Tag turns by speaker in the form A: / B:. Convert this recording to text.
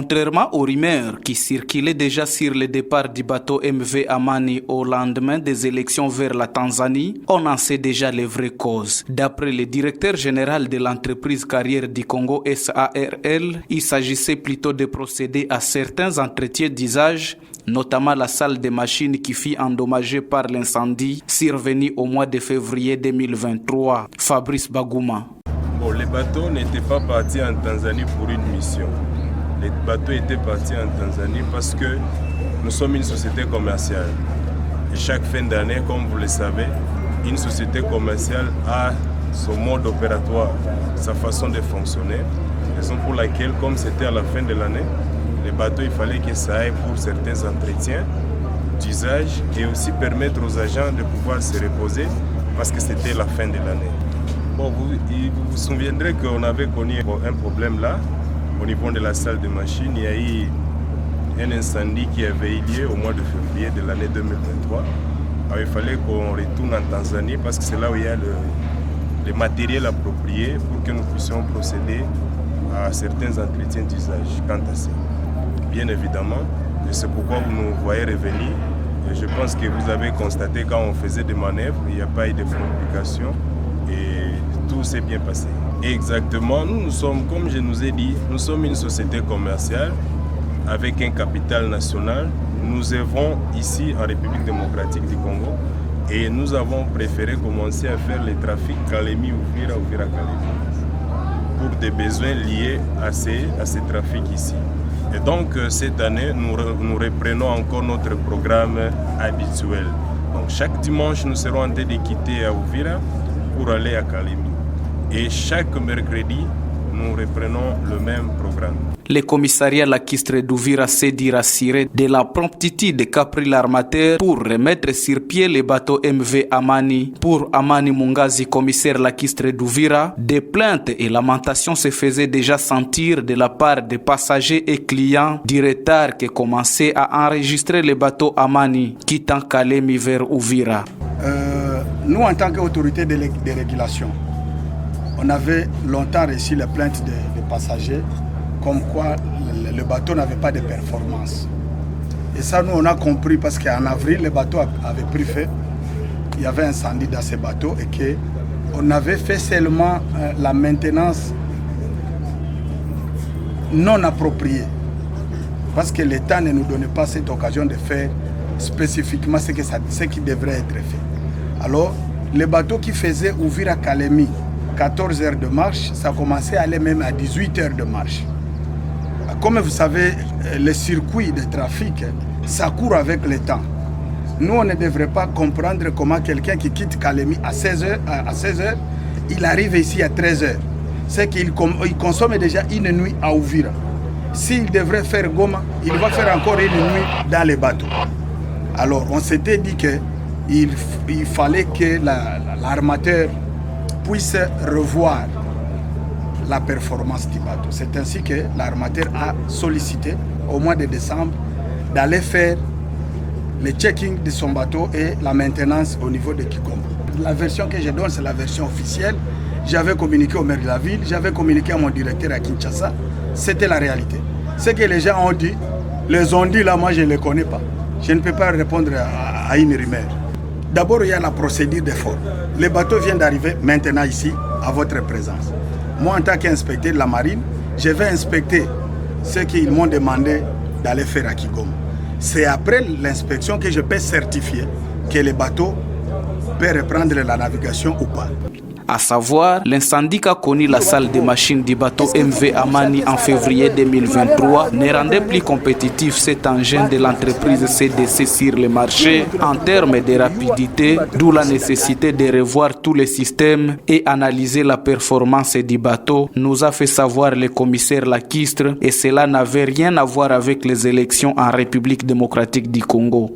A: Contrairement aux rumeurs qui circulaient déjà sur le départ du bateau MV Amani au lendemain des élections vers la Tanzanie, on en sait déjà les vraies causes. D'après le directeur général de l'entreprise Carrière du Congo SARL, il s'agissait plutôt de procéder à certains entretiens d'usage, notamment la salle des machines qui fut endommagée par l'incendie survenu au mois de février 2023. Fabrice Bagouma.
B: Bon, les bateaux n'étaient pas partis en Tanzanie pour une mission. Les bateaux étaient partis en Tanzanie parce que nous sommes une société commerciale. Et chaque fin d'année, comme vous le savez, une société commerciale a son mode opératoire, sa façon de fonctionner. Raison pour laquelle, comme c'était à la fin de l'année, les bateaux, il fallait que ça aille pour certains entretiens d'usage et aussi permettre aux agents de pouvoir se reposer parce que c'était la fin de l'année. Bon, vous vous souviendrez qu'on avait connu un problème là, au niveau de la salle de machine. Il y a eu un incendie qui avait eu lieu au mois de février de l'année 2023. Alors, il fallait qu'on retourne en Tanzanie parce que c'est là où il y a le matériel approprié pour que nous puissions procéder à certains entretiens d'usage quant à ça. Bien évidemment, et c'est pourquoi vous nous voyez revenir. Et je pense que vous avez constaté quand on faisait des manœuvres, il n'y a pas eu de complications et tout s'est bien passé. Exactement, nous sommes, comme je nous ai dit, nous sommes une société commerciale avec un capital national. Nous œuvrons ici en République démocratique du Congo et nous avons préféré commencer à faire les trafics Kalemi-Uvira, Uvira-Kalemi pour des besoins liés à ces trafics ici. Et donc cette année, nous reprenons encore notre programme habituel. Donc chaque dimanche, nous serons en train de quitter à Uvira pour aller à Kalemi. Et chaque mercredi, nous reprenons le même programme.
A: Le commissariat Lakistre d'Uvira s'est dit rassuré de la promptitude qu'a pris l'armateur pour remettre sur pied le bateau MV Amani. Pour Amani Mungazi, commissaire Lakistre d'Uvira, des plaintes et lamentations se faisaient déjà sentir de la part des passagers et clients du retard qui commençait à enregistrer le bateau Amani quittant Kalemi vers Uvira.
C: Nous, en tant qu'autorité de régulation, on avait longtemps reçu les plaintes des passagers comme quoi le bateau n'avait pas de performance. Et ça, nous, on a compris parce qu'en avril, le bateau avait pris feu. Il y avait un incendie dans ce bateau et qu'on avait fait seulement la maintenance non appropriée. Parce que l'État ne nous donnait pas cette occasion de faire spécifiquement ce qui devrait être fait. Alors, le bateau qui faisait Uvira Kalemi, 14 heures de marche, ça commençait à aller même à 18 heures de marche. Comme vous savez, le circuit de trafic, ça court avec le temps. Nous, on ne devrait pas comprendre comment quelqu'un qui quitte Kalemi à 16 heures, il arrive ici à 13 heures. C'est qu'il consomme déjà une nuit à Uvira. S'il devrait faire Goma, il va faire encore une nuit dans les bateaux. Alors, on s'était dit qu'il fallait que l'armateur puisse revoir la performance du bateau. C'est ainsi que l'armateur a sollicité au mois de décembre d'aller faire le checking de son bateau et la maintenance au niveau de Kigoma. La version que je donne, c'est la version officielle. J'avais communiqué au maire de la ville, j'avais communiqué à mon directeur à Kinshasa. C'était la réalité. Ce que les gens ont dit, les ont dit là, moi je ne les connais pas. Je ne peux pas répondre à une rumeur. D'abord, il y a la procédure d'effort. Le bateau vient d'arriver maintenant ici, à votre présence. Moi, en tant qu'inspecteur de la marine, je vais inspecter ce qu'ils m'ont demandé d'aller faire à Kigoma. C'est après l'inspection que je peux certifier que le bateau peut reprendre la navigation ou pas.
A: À savoir, l'incendie qu'a connu la salle des machines du bateau MV Amani en février 2023 ne rendait plus compétitif cet engin de l'entreprise CDC sur le marché en termes de rapidité, d'où la nécessité de revoir tous les systèmes et analyser la performance du bateau, nous a fait savoir le commissaire Lakistre, et cela n'avait rien à voir avec les élections en République démocratique du Congo.